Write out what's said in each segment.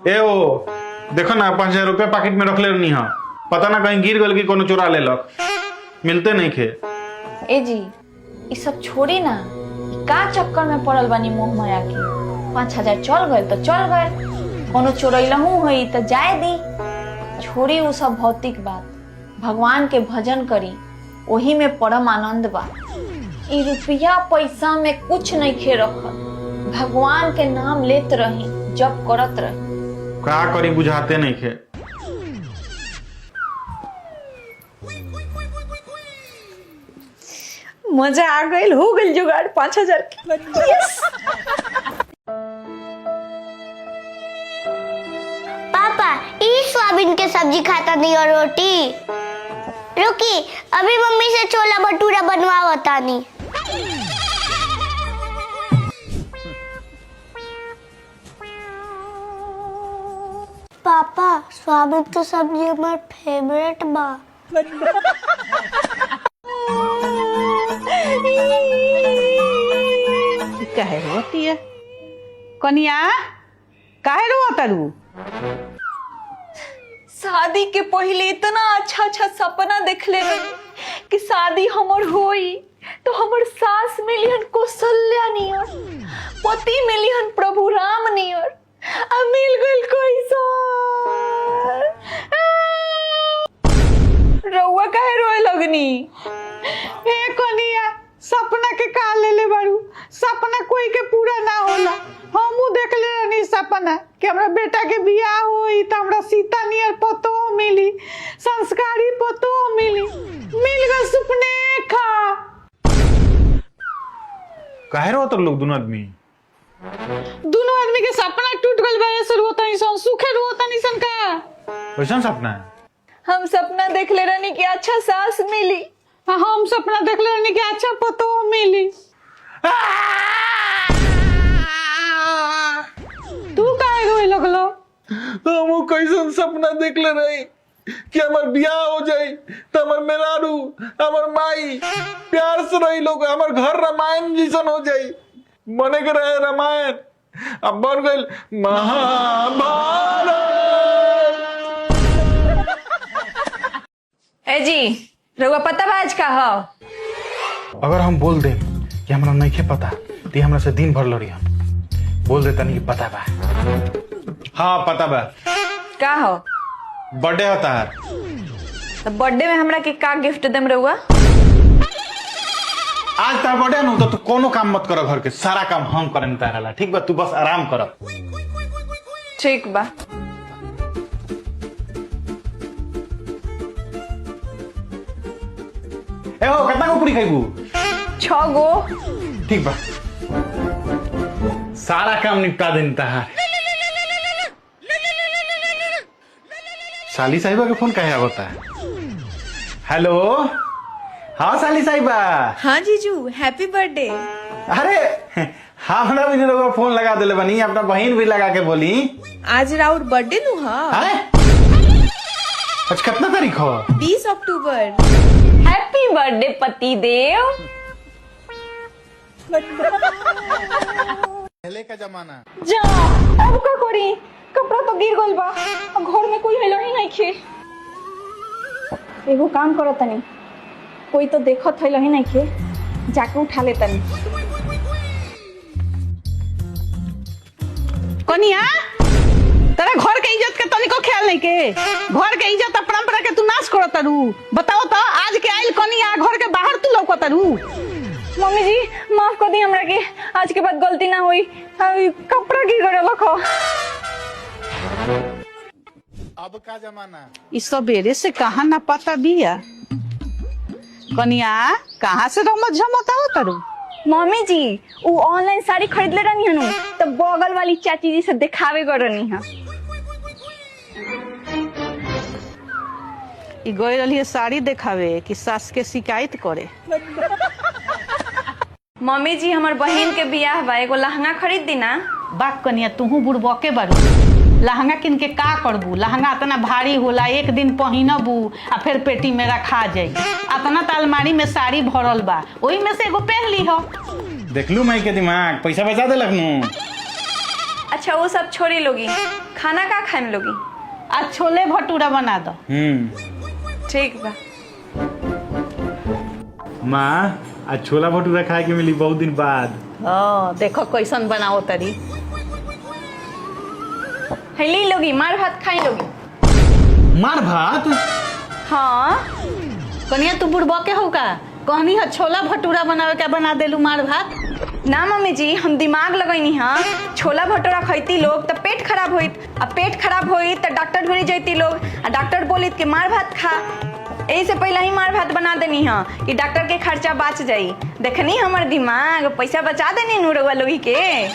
ए ओ देखो ना 5,000 रुपया पैकेट में रख ले नहीं हाँ, पता ना कहीं गिर गल की कोनो चुरा ले लक, मिलते नहीं खे। ए जी ये सब छोड़ी ना, का चक्कर में पड़ल बानी मोह माया के। 5,000 चल गए तो चल गए, कोनो चोरैलहू हुई तो जाए दी। छोड़ी वो सब भौतिक बात, भगवान के भजन करी, वही में परम आनंद बा। ई रुपया पैसा में कुछ नहीं खे रखल, भगवान के नाम लेत रही, जप करत रही। का करी बुझाते नहीं खे। मजा आ गई, हो गई जुगाड़ 5,000 की। यस। पापा ई सोयाबीन के सब्जी खाता नहीं और रोटी। रुकी अभी मम्मी से छोला भटूरा बनवा बतानी। पापा सोयाबीन तो सब्जी हमार फेवरेट बा। काहे रोती है कनिया, काहे रोता रू? शादी के पहले इतना अच्छा अच्छा सपना देखले रही कि शादी हमर होई तो हमर सास मिलियन कौशल्या नियर, पति मिलियन प्रभु राम नियर, आ मिल गइल कैसा। रउआ काहे रोए लगनी? ए कनिया सपना के का ले ले बारू, सपना कोई के पूरा ना होला। हमू देख ले रहनी सपना कि हमरा बेटा के बियाह होई त हमरा सीता नियर पतो मिली, संस्कारी पतो मिली, मिल गए सुपने खा। काहे रो तो लोग दोनों आदमी के सपना टूट गइल बा, ऐसे रोता नहीं सन, सुखे रोता नहीं सन का। वैसा सपना है? हम सपना देख ले रहनी कि अच्छा सास मिली, हम सपना देख ले रहनी कि अच्छा पतो मिली। तू काहे रोए लगलो? हम कैसन सपना देख ले रही कि हमार बियाह हो जाए तो हमार मेहरारू हमार माई प्यार से रही लोग, हमार घर रामायण जैसन हो जाए, बने के रहे रामायण, अब बन गई महाभारत। ए जी रउआ पता बा आज का हो? अगर हम बोल दे कि हमरा नहीं पता तो हमरा से दिन भर लड़ी, हम बोल देता नहीं कि पता बा। हाँ पता बा। का हो? बर्थडे होता है तो बर्थडे में हमरा के का गिफ्ट देम रउआ? आज तार बर्थडे न तो तू कोनो काम मत करो, घर के सारा काम हम करें तारा, ठीक बा? तू बस आराम कर। ठीक बा। ए हो कितना को पूरी खाइबू? 6 गो। ठीक बा, सारा काम निपटा देनी तार। साली साहिबा के फोन काहे आवता है? हेलो, हाँ साली साहिबा। हाँ जीजू हैप्पी बर्थडे। अरे हाँ, हमरा भी लोग फोन लगा दिले बनी, अपना बहन भी लगा के बोली आज राउर बर्थडे नु हाँ। आज कितना तारीख हो? 20 अक्टूबर। हैप्पी बर्थडे पति देव। पहले का जमाना। जा अब का करी, कपड़ा तो गिर गइल बा, घर में कोई हेलो ही नहीं खे। एगो काम करो तनी, कोई तो देखत हेलो ही नहीं खे, जाके उठा ले तनी। कनिया तेरा घर के इज्जत के तनिको ख्याल नहीं के, घर के इज्जत परंपरा के तू नाश करो तारू। बताओ तो आज के आइल कनिया घर के बाहर तू लौको तारू। मम्मी जी माफ कर दी हमरा के, आज के बाद गलती ना हुई, कपड़ा गिर गइल लखो। अब का जमाना। इस सवेरे से कहाँ ना पता बिया। कनिया कहाँ से रमत झमत हो तारू? मम्मी जी वो ऑनलाइन साड़ी खरीद ले रहनी हनु, तो बगल वाली चाची जी से दिखावे कर रहनी है। ई गई रही साड़ी देखावे कि सास के शिकायत करे। मम्मी जी हमार बहन के बियाह बा, एगो लहंगा खरीद दी ना। बाक कनिया तूहू बुड़बके बारू, लहंगा किन के का करबू? लहंगा इतना भारी होला, एक दिन पहिनबू आ फिर पेटी में रखा जाई। इतना तो अलमारी में साड़ी भरल बा, वही में से एगो पहन ली हो। देख लू माई के दिमाग, पैसा बचा दे लखनऊ। अच्छा वो सब छोड़ी लोगी, खाना का खाए में लोगी? आज छोले भटूरा बना दो। ठीक बा। माँ आज छोला भटूरा खाए के मिली बहुत दिन बाद। देखो कैसन बनाओ तरी। हेली लोगी, मार भात खाई लोगी। मार भात? हाँ कनिया तू बुढ़बा के हो का? कहनी है छोला भटूरा बनावे के बना देलू मार भात। ना मम्मी जी, हम दिमाग लगैनी हाँ। छोला भटूरा खैती लोग तो पेट खराब होइत, अब पेट खराब होइत तो डॉक्टर ढूंढी जैती लोग, आ डॉक्टर बोलित कि मार भात खा। यही से पहले ही मार भात बना देनी हाँ कि डॉक्टर के खर्चा बच जाई। देखनी हमार दिमाग, पैसा बचा देनी नूरवा लोही के।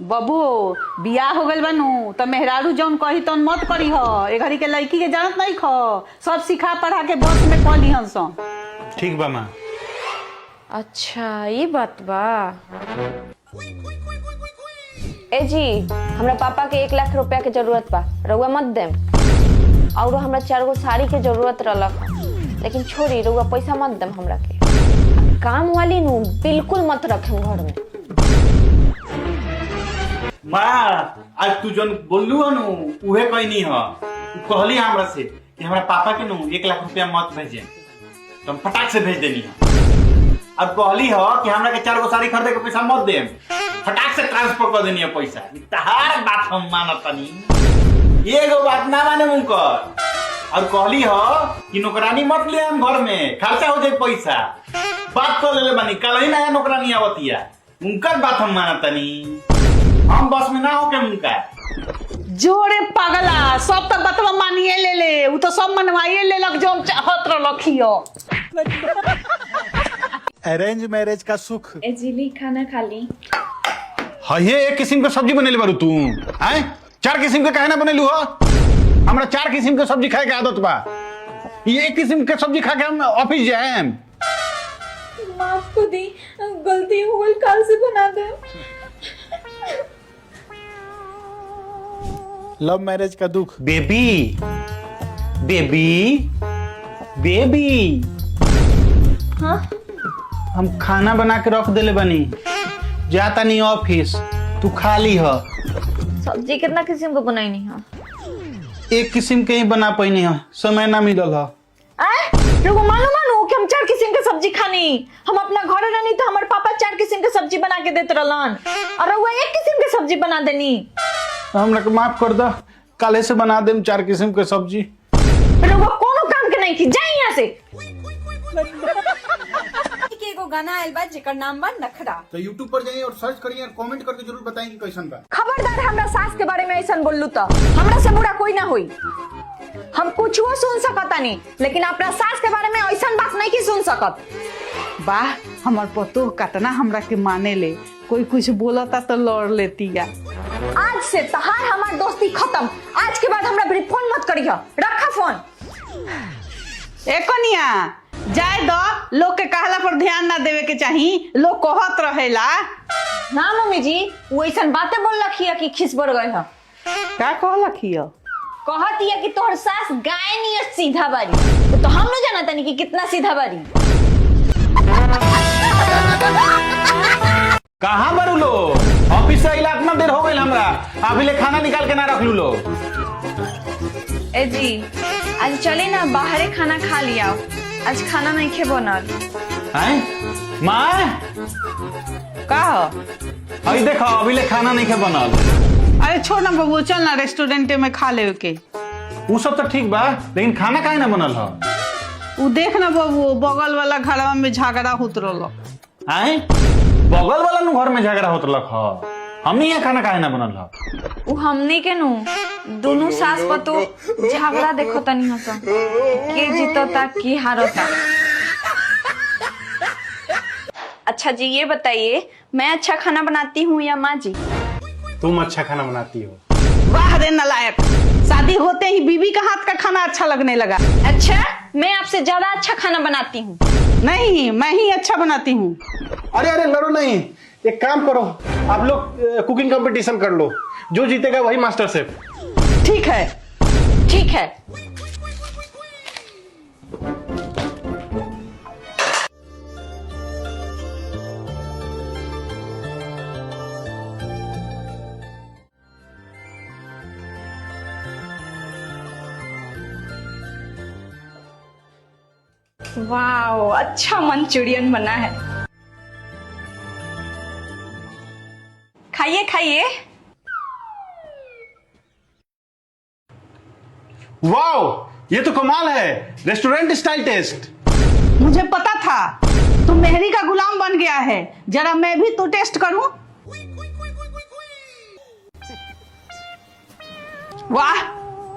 बबू बियाह हो गइल बनू तो मेहरारू जौन कही तौन मत करी हो। ए घड़ी के लड़की के जानत नहीं खो, सब सिखा पढ़ा के बस में कह ली हंस। ठीक बा माँ। अच्छा ये बात बा। ए जी, हमरा पापा के 1 लाख रुपया के जरूरत बा, रउआ मत देम। और हमरा 4 गो साड़ी के जरूरत रहलक, लेकिन छोड़ी रउआ पैसा मत देम हमरा के। काम वाली नु बिल्कुल मत रखेम घर में। माँ आज तू जन बोललू हनु उहे कहनी ह। तू कहली हमरा से कि हमरा पापा के नु 1 लाख रुपया मत भेजे, तो हम फटाक से भेज देनी है। अब कहली ह कि हमरा के 4 गो साड़ी खरीदे के पैसा मत देम, फटाक से ट्रांसफर कर देनी है पैसा। तहार बात हम मानतनी, एगो बात ना माने मुनकर। और कहली ह कि नौकरानी मत ले हम घर में, खर्चा हो जाए पैसा। बात कर लेले बानी, कल ही नया नौकरानी आवतिया, उनकर बात हम मानतनी। हम बस में ना हो के उनका जोरे पगला, सब तो बतवा मानिए ले ले, उ तो सब मनवाइए ले लग जो चाहत रखियो। अरेंज मैरिज का सुख। ए जी खाना खा ली। हाँ ये एक किस्म का सब्जी बनेले बारू तू हैं? 4 किस्म के काहे ना बनेलू हो? हमरा 4 किस्म के सब्जी खाए के आदत बा। ये एक किस्म के सब्जी खा के हम ऑफिस जाएम। माफ को दी, गलती हो गई, कल से बना दे। लव मैरिज का दुख। Baby baby baby. हाँ हम खाना बना के रख देले बानी, जाता नहीं ऑफिस, तू खा ली ह। सब्जी कितना किस्म को बनाई नहीं है? एक किस्म के ही बना पैनी ह, समय ना मिलल ह। मानो कि हम 4 किस्म के सब्जी खानी। हम अपना घर रहनी तो हमारे पापा 4 किस्म के सब्जी बना के देते रहलन, और वो 1 किस्म के सब्जी बना देनी। हमरा के माफ कर द, काले से बना देम 4 किस्म के सब्जी। रउआ कोनो काम के नहीं की, जाई यहाँ से। एगो गाना आयल बा जेकर नाम बा नखरा। तो YouTube पर जाइए और सर्च करिए और कमेंट करके जरूर बताएं कि कैसन बा। खबरदार हमरा सास के बारे में ऐसा बोललू तो हमरा से बुरा कोई ना हुई। हम कुछ वो सुन सकता नहीं, लेकिन अपना सास के बारे में ऐसा बात नहीं की सुन सकत। वाह हमार पतो कतना हमरा के माने ले, कोई कुछ बोलता तो लड़ लेती या। आज से तहार हमार दोस्ती खत्म। आज के बाद हमरा भी फोन मत करियो, रखा फोन। ए कनिया जाए दो, लोग के कहला पर ध्यान ना देवे के चाहिए, लोग कहत रहेला। ना मम्मी जी, वो ऐसा बातें बोल रखी कि खिस बढ़ गए है। का कहलखियो? कहती है कि तोहर सास गाय नहीं सीधा बारी, तो हम न जानता नहीं कि कितना सीधा बारी। कहाँ बारू लो? ऑफिस से अइला इतना देर हो गई हमरा, अभी ले खाना निकाल के ना रख लू लो। ए जी आज चले ना बाहरे खाना खा लिया, आज खाना नहीं खे बनल। हैं माँ का अभी देखो अभी ले खाना नहीं के बनल। अरे छोड़ ना बबू, चल ना रेस्टोरेंट में खा ले के। वो सब तो ठीक बा, लेकिन खाना काहे ना बनल ह? उ देख ना बबू, बगल वाला घरवा में झगड़ा होत रहलो। हैं बगल वाला नु घर में झगड़ा होत लख ह, हमनी यहाँ खाना काहे ना बनल ह? वो हमने के नु दोनों सास पतो झगड़ा देखो तनी हसन, के जीतोता के हारता। अच्छा जी ये बताइए, मैं अच्छा खाना बनाती हूँ या माँ जी? तुम अच्छा खाना बनाती हो। वाह रे नालायक, शादी होते ही बीवी का हाथ का खाना अच्छा लगने लगा। अच्छा मैं आपसे ज्यादा अच्छा खाना बनाती हूँ। नहीं मैं ही अच्छा बनाती हूँ। अरे अरे लड़ो नहीं, एक काम करो, आप लोग कुकिंग कंपटीशन कर लो, जो जीतेगा वही मास्टर शेफ। ठीक है ठीक है। वाओ, अच्छा मंचूरियन बना है। खाइए खाइए। वाओ, ये तो कमाल है, रेस्टोरेंट स्टाइल टेस्ट। मुझे पता था तू मेहरी का गुलाम बन गया है। जरा मैं भी तो टेस्ट करूं। वाह,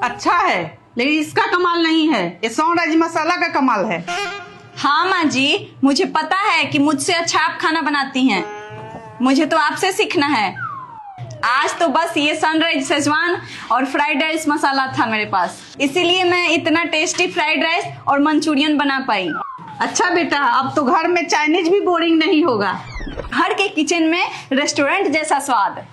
अच्छा है, लेकिन इसका कमाल नहीं है, ये सौंराज मसाला का कमाल है। हाँ माँ जी, मुझे पता है कि मुझसे अच्छा आप खाना बनाती हैं। मुझे तो आपसे सीखना है। आज तो बस ये सनराइज शेजवान और फ्राइड राइस मसाला था मेरे पास, इसीलिए मैं इतना टेस्टी फ्राइड राइस और मंचूरियन बना पाई। अच्छा बेटा, अब तो घर में चाइनीज भी बोरिंग नहीं होगा। घर के किचन में रेस्टोरेंट जैसा स्वाद।